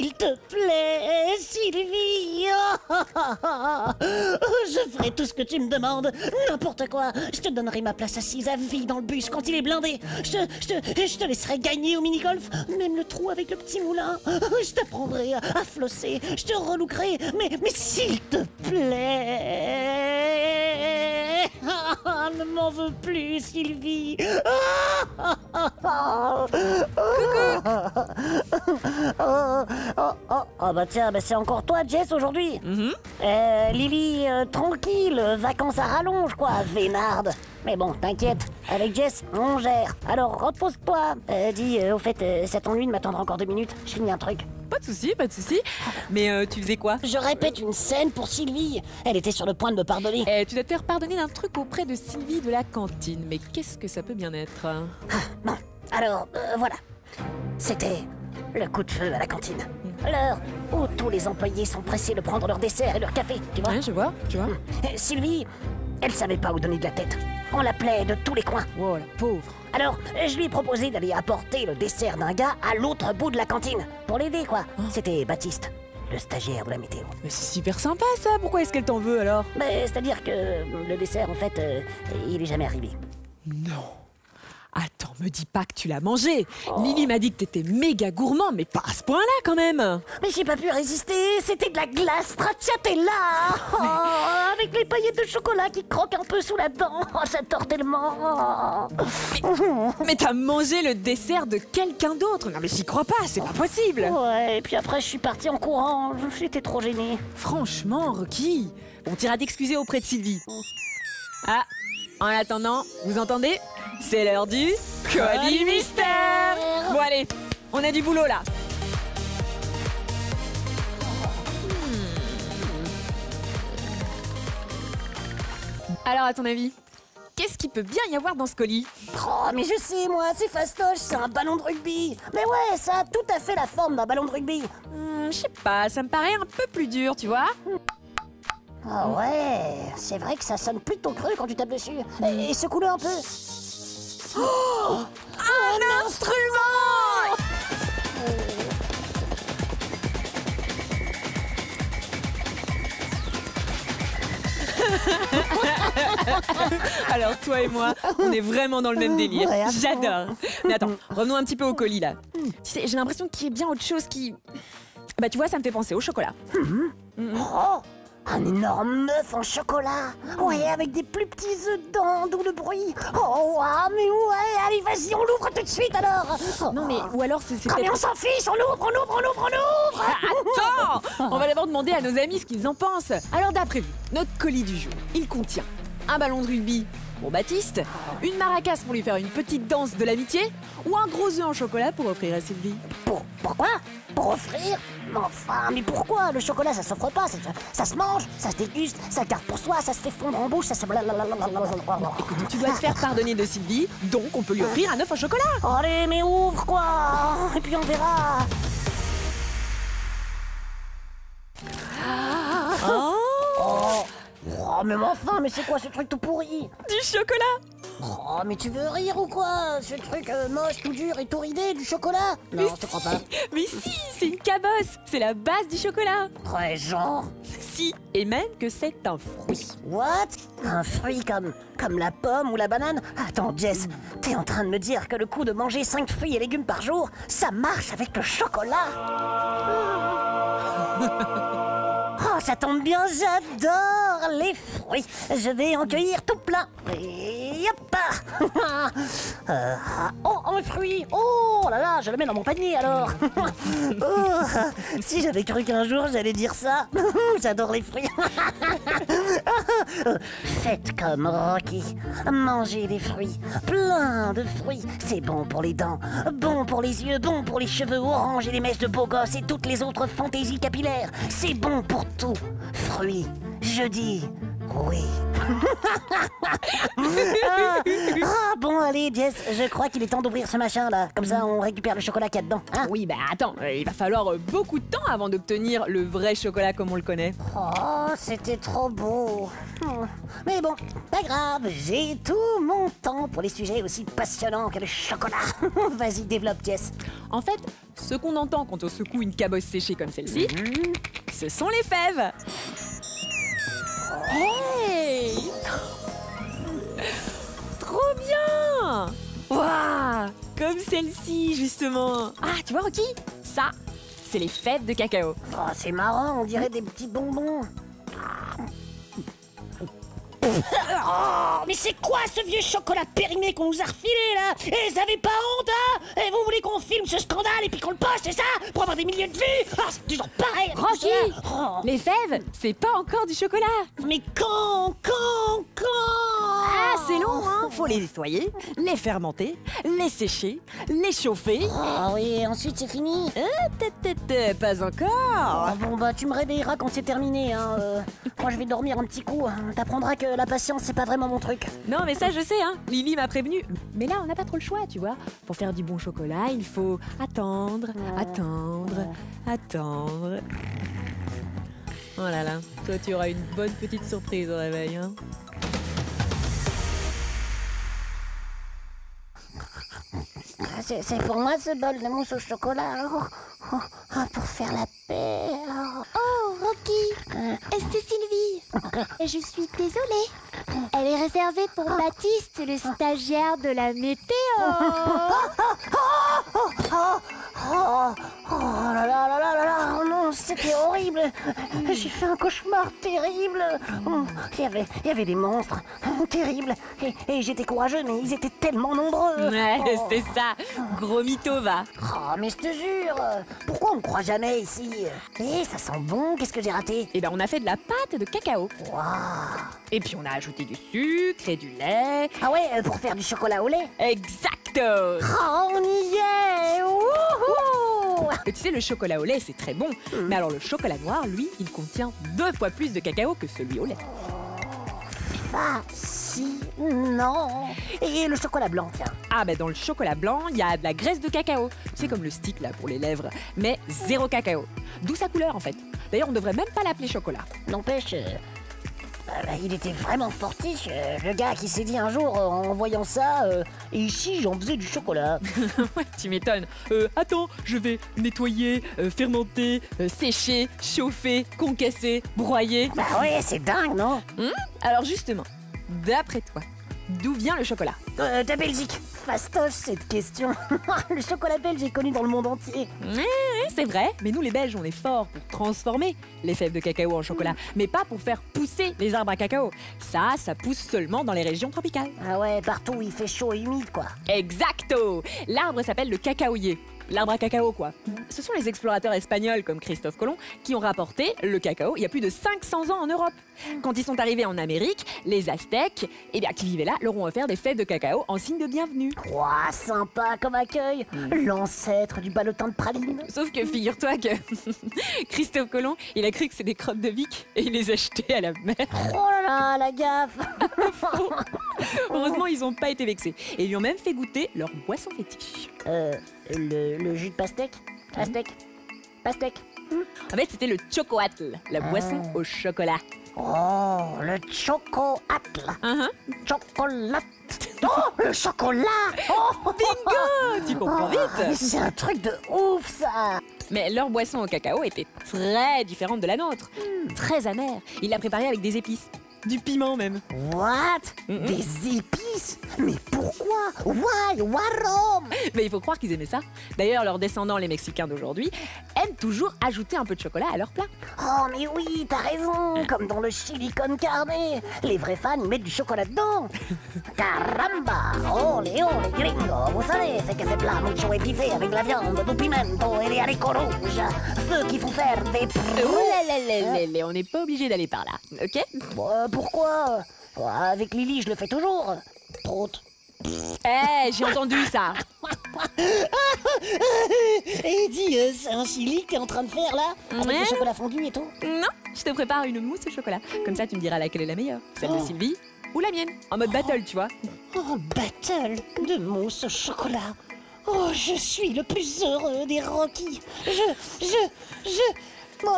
s'il te plaît, Sylvie. Je ferai tout ce que tu me demandes, n'importe quoi. Je te donnerai ma place assise à vie dans le bus quand il est blindé. Je te laisserai gagner au mini-golf, même le trou avec le petit moulin. Je t'apprendrai à flosser, je te relookerai, mais s'il te plaît. Ne m'en veux plus, Sylvie. Oh bah tiens, bah c'est encore toi, Jess, aujourd'hui. Lily, tranquille, vacances à rallonge, quoi, vénarde. Mais bon, t'inquiète, avec Jess, on gère. Alors, repose-toi. Dis, au fait, ça t'ennuie de m'attendre encore 2 minutes? Je finis un truc. Pas de souci, pas de souci. Mais tu faisais quoi? Je répète une scène pour Sylvie. Elle était sur le point de me pardonner. Tu dois te faire pardonner d'un truc auprès de Sylvie de la cantine. Mais qu'est-ce que ça peut bien être? Bon, alors, voilà. C'était le coup de feu à la cantine. L'heure où tous les employés sont pressés de prendre leur dessert et leur café, tu vois. Ouais, je vois. Sylvie, elle savait pas où donner de la tête. On l'appelait de tous les coins. Oh, la pauvre. Alors, je lui ai proposé d'aller apporter le dessert d'un gars à l'autre bout de la cantine. Pour l'aider, quoi. C'était Baptiste, le stagiaire de la météo. Mais c'est super sympa, ça. Pourquoi est-ce qu'elle t'en veut, alors? C'est-à-dire que le dessert, en fait, il est jamais arrivé. Non. Attends, me dis pas que tu l'as mangé. Lily m'a dit que t'étais méga gourmand, mais pas à ce point-là, quand même. Mais j'ai pas pu résister, c'était de la glace stracciatella. Avec les paillettes de chocolat qui croquent un peu sous la dent. J'adore tellement. Mais t'as mangé le dessert de quelqu'un d'autre. Non mais j'y crois pas, c'est pas possible. Ouais, et puis après je suis partie en courant, j'étais trop gênée. Franchement, Rocky, on t'ira d'excuser auprès de Sylvie. Ah, en attendant, vous entendez? C'est l'heure du colis mystère. Bon allez, on a du boulot là. Alors à ton avis, qu'est-ce qu'il peut bien y avoir dans ce colis? Oh, mais je sais, moi, c'est fastoche, c'est un ballon de rugby. Mais ouais, ça a tout à fait la forme d'un ballon de rugby. Je sais pas, ça me paraît un peu plus dur, tu vois. Ah ouais, c'est vrai que ça sonne plutôt cru quand tu tapes dessus. Et secoue-le un peu. Oh, un instrument! Alors toi et moi, on est vraiment dans le même délire. Ouais, j'adore. Mais attends, revenons un petit peu au colis là. Tu sais, j'ai l'impression qu'il y a bien autre chose qui... Bah tu vois, ça me fait penser au chocolat. Oh, un énorme œuf en chocolat. Ouais, avec des plus petits œufs dedans, d'où le bruit. Oh, waouh, mais ouais, allez, vas-y, on l'ouvre tout de suite alors. Non mais, ou alors c'est Ah, mais peut-être... on s'en fiche, on l'ouvre. Attends! On va d'abord demander à nos amis ce qu'ils en pensent. Alors d'après vous, notre colis du jour, il contient un ballon de rugby pour Baptiste, une maracas pour lui faire une petite danse de l'amitié, ou un gros œuf en chocolat pour offrir à Sylvie. Pourquoi? Pour offrir? Mais enfin, mais pourquoi? Le chocolat, ça s'offre pas, ça se mange, ça se déguste, ça se garde pour soi, ça se fait fondre en bouche, ça se... Écoute, tu dois te faire pardonner de Sylvie, donc on peut lui offrir un œuf en chocolat. Allez, mais ouvre, quoi. Et puis on verra. Oh, mais enfin, mais c'est quoi ce truc tout pourri? Du chocolat. Oh, mais tu veux rire ou quoi? Ce truc moche, tout dur et tout ridé, du chocolat? Non, je te crois pas. Mais si, c'est une cabosse, c'est la base du chocolat. Ouais, genre... Si, et même que c'est un fruit. What? Un fruit comme la pomme ou la banane? Attends, Jess, t'es en train de me dire que le coup de manger 5 fruits et légumes par jour, ça marche avec le chocolat? Oh, ça tombe bien, j'adore les fruits. Je vais en cueillir tout plein. Et hop! Oh, un fruit! Oh là là, je le mets dans mon panier alors. Oh, si j'avais cru qu'un jour j'allais dire ça. J'adore les fruits. Faites comme Rocky. Mangez des fruits. Plein de fruits. C'est bon pour les dents, bon pour les yeux, bon pour les cheveux orange et les mèches de beau gosse et toutes les autres fantaisies capillaires. C'est bon pour tout. Fruits. Je dis Oui. Bon, allez, Jess, je crois qu'il est temps d'ouvrir ce machin-là. Comme ça, on récupère le chocolat qu'il y a dedans. Hein? Oui, bah attends, il va falloir beaucoup de temps avant d'obtenir le vrai chocolat comme on le connaît. Oh, c'était trop beau. Mais bon, pas grave, j'ai tout mon temps pour les sujets aussi passionnants que le chocolat. Vas-y, développe, Jess. En fait, ce qu'on entend quand on secoue une cabosse séchée comme celle-ci, ce sont les fèves. Hey! Trop bien! Waouh! Comme celle-ci, justement. Ah, tu vois, Rocky? Ça, c'est les fèves de cacao. Oh, c'est marrant, on dirait des petits bonbons. Oh, mais c'est quoi ce vieux chocolat périmé qu'on nous a refilé là? Et vous avez pas honte, hein? Et vous voulez qu'on filme ce scandale et puis qu'on le poste, c'est ça? Pour avoir des milliers de vues? Ah, c'est toujours pareil! Rocky! Oh. Les fèves, c'est pas encore du chocolat. Mais quand? Ah, c'est long, hein? Faut les nettoyer, les fermenter, les sécher, les chauffer. Ah oui, et ensuite c'est fini? Pas encore. Ah bon bah tu me réveilleras quand c'est terminé, hein. Moi je vais dormir un petit coup. T'apprendras que la patience c'est pas vraiment mon truc. Non, mais ça je sais, hein. Lily m'a prévenu. Mais là, on n'a pas trop le choix, tu vois. Pour faire du bon chocolat, il faut attendre. Oh là là, toi tu auras une bonne petite surprise au réveil, hein. C'est pour moi ce bol de mousse au chocolat. Pour faire la paix. Oh, Rocky, c'est Sylvie. Et je suis désolée. Elle est réservée pour Baptiste, le stagiaire de la météo. Oh là là là là là là, oh non, c'était horrible. J'ai fait un cauchemar terrible. Il y avait des monstres terribles. Et j'étais courageux, mais ils étaient tellement nombreux. Ouais, c'est ça. Gros mytho, va. Oh, mais je te jure, pourquoi on me croit jamais ici? Eh, ça sent bon, qu'est-ce que j'ai raté? Et ben, on a fait de la pâte de cacao. Waouh. Et puis on a ajouté du sucre et du lait. Ah ouais, pour faire du chocolat au lait? Exacto. Oh, on y est. Wouhou. Et tu sais, le chocolat au lait, c'est très bon. Mais alors le chocolat noir, lui, il contient 2 fois plus de cacao que celui au lait. Non. Et le chocolat blanc, tiens. Ah ben dans le chocolat blanc, il y a de la graisse de cacao. C'est comme le stick là pour les lèvres, mais 0 cacao. D'où sa couleur en fait. D'ailleurs, on devrait même pas l'appeler chocolat. N'empêche, il était vraiment fortiche, le gars qui s'est dit un jour en voyant ça, et ici j'en faisais du chocolat. Ouais, tu m'étonnes. Attends, je vais nettoyer, fermenter, sécher, chauffer, concasser, broyer. Bah ouais, c'est dingue, non? Alors justement, d'après toi, d'où vient le chocolat? De Belgique. Fastoche cette question. Le chocolat belge est connu dans le monde entier. C'est vrai, mais nous les Belges, on est forts pour transformer les fèves de cacao en chocolat, mais pas pour faire pousser les arbres à cacao. Ça pousse seulement dans les régions tropicales. Ah ouais, partout où il fait chaud et humide, quoi. Exacto! L'arbre s'appelle le cacaoyer. L'arbre à cacao, quoi. Ce sont les explorateurs espagnols comme Christophe Colomb qui ont rapporté le cacao il y a plus de 500 ans en Europe. Quand ils sont arrivés en Amérique, les Aztèques, qui vivaient là, leur ont offert des fèves de cacao en signe de bienvenue. Ouah, sympa comme accueil. L'ancêtre du ballotin de praline. Sauf que figure-toi que Christophe Colomb, il a cru que c'était des crottes de bique et il les a jetées à la mer. Oh là là, la gaffe. Heureusement, ils n'ont pas été vexés. Et ils lui ont même fait goûter leur boisson fétiche. Le jus de pastèque? Pastèque. En fait, c'était le chocoatl, la boisson au chocolat. Oh, le chocoatl. Chocolat. Oh, le chocolat. Oh, Bingo! Tu comprends vite. C'est un truc de ouf, ça. Mais leur boisson au cacao était très différente de la nôtre. Très amère. Il l'a préparée avec des épices. Du piment même. What? Des épices? Mais pourquoi? Why? Warum? Mais il faut croire qu'ils aimaient ça. D'ailleurs, leurs descendants, les Mexicains d'aujourd'hui, aiment toujours ajouter un peu de chocolat à leur plat. Oh mais oui, t'as raison. Comme dans le chili con carne. Les vrais fans, ils mettent du chocolat dedans. Caramba! Olé, olé, gringo. Vous savez, c'est que ces plats mucho épicés avec de la viande, du pimento et des haricots rouges. Ceux qui font faire des... On n'est pas obligé d'aller par là, ok? Pourquoi? Avec Lily, je le fais toujours. Prout. J'ai entendu ça. Et dis, c'est un chili que t'es en train de faire là? Avec Ouais. le chocolat fondu et tout? Non, je te prépare une mousse au chocolat. Comme ça, tu me diras laquelle est la meilleure. Celle de Sylvie ou la mienne. En mode battle, tu vois. Oh, battle de mousse au chocolat. Oh, je suis le plus heureux des Rocky. Oh,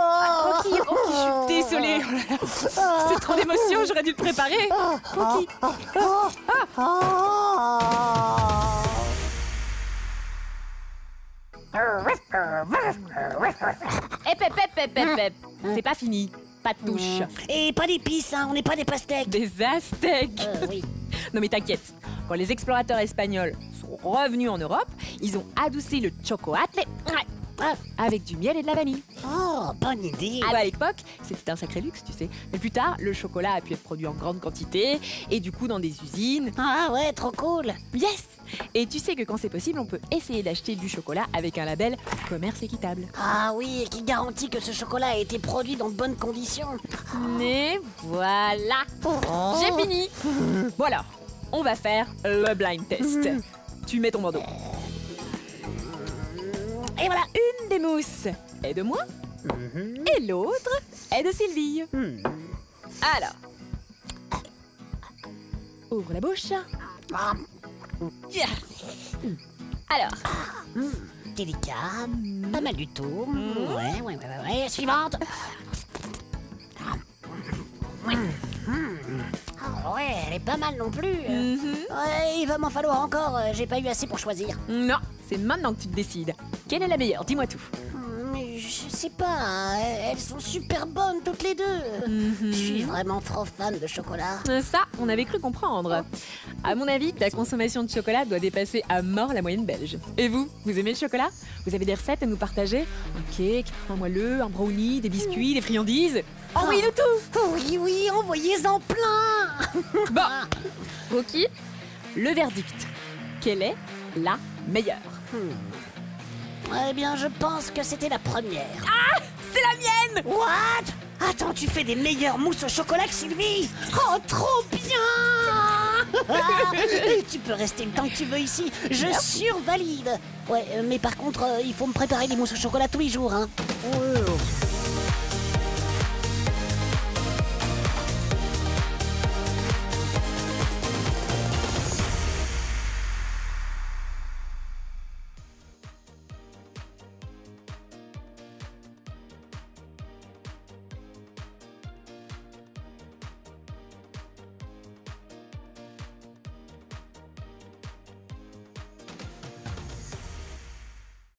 Rocky, je suis désolée. Oh là là. C'est trop d'émotion, j'aurais dû te préparer. Rocky. Hep. C'est pas fini. Pas de touche. Et pas d'épices, hein, on n'est pas des pastèques. Des aztèques. Oui. Non mais t'inquiète, quand les explorateurs espagnols sont revenus en Europe, ils ont adouci le chocoatle avec du miel et de la vanille. Oh, bonne idée. À l'époque, c'était un sacré luxe, tu sais. Mais plus tard, le chocolat a pu être produit en grande quantité et du coup dans des usines. Ah ouais, trop cool. Yes! Et tu sais que quand c'est possible, on peut essayer d'acheter du chocolat avec un label commerce équitable. Ah oui, et qui garantit que ce chocolat a été produit dans de bonnes conditions. Et voilà! J'ai fini! Bon alors, on va faire le blind test. Tu mets ton bandeau. Et voilà. Une des mousses est de moi et l'autre est de Sylvie. Alors, ouvre la bouche. Alors, Délicat, pas mal du tout. Ouais. Suivante. Ah ouais, elle est pas mal non plus. Ouais, il va m'en falloir encore. J'ai pas eu assez pour choisir. non, c'est maintenant que tu te décides. Quelle est la meilleure? Dis-moi tout. Mais je sais pas, hein, elles sont super bonnes toutes les deux. Je suis vraiment trop fan de chocolat. Ça, on avait cru comprendre. À mon avis, ta consommation de chocolat doit dépasser à mort la moyenne belge. Et vous, vous aimez le chocolat? Vous avez des recettes à nous partager? Un cake, un moelleux, un brownie, des biscuits, des friandises? Envoyez-nous tout! Oui, envoyez-en plein. Bon, Rocky, le verdict. Quelle est la meilleure? Eh bien, je pense que c'était la première. C'est la mienne! What? Attends, tu fais des meilleures mousses au chocolat que Sylvie? Oh, trop bien. Et tu peux rester le temps que tu veux ici. Je survalide. Ouais, mais par contre, il faut me préparer des mousses au chocolat tous les jours, hein.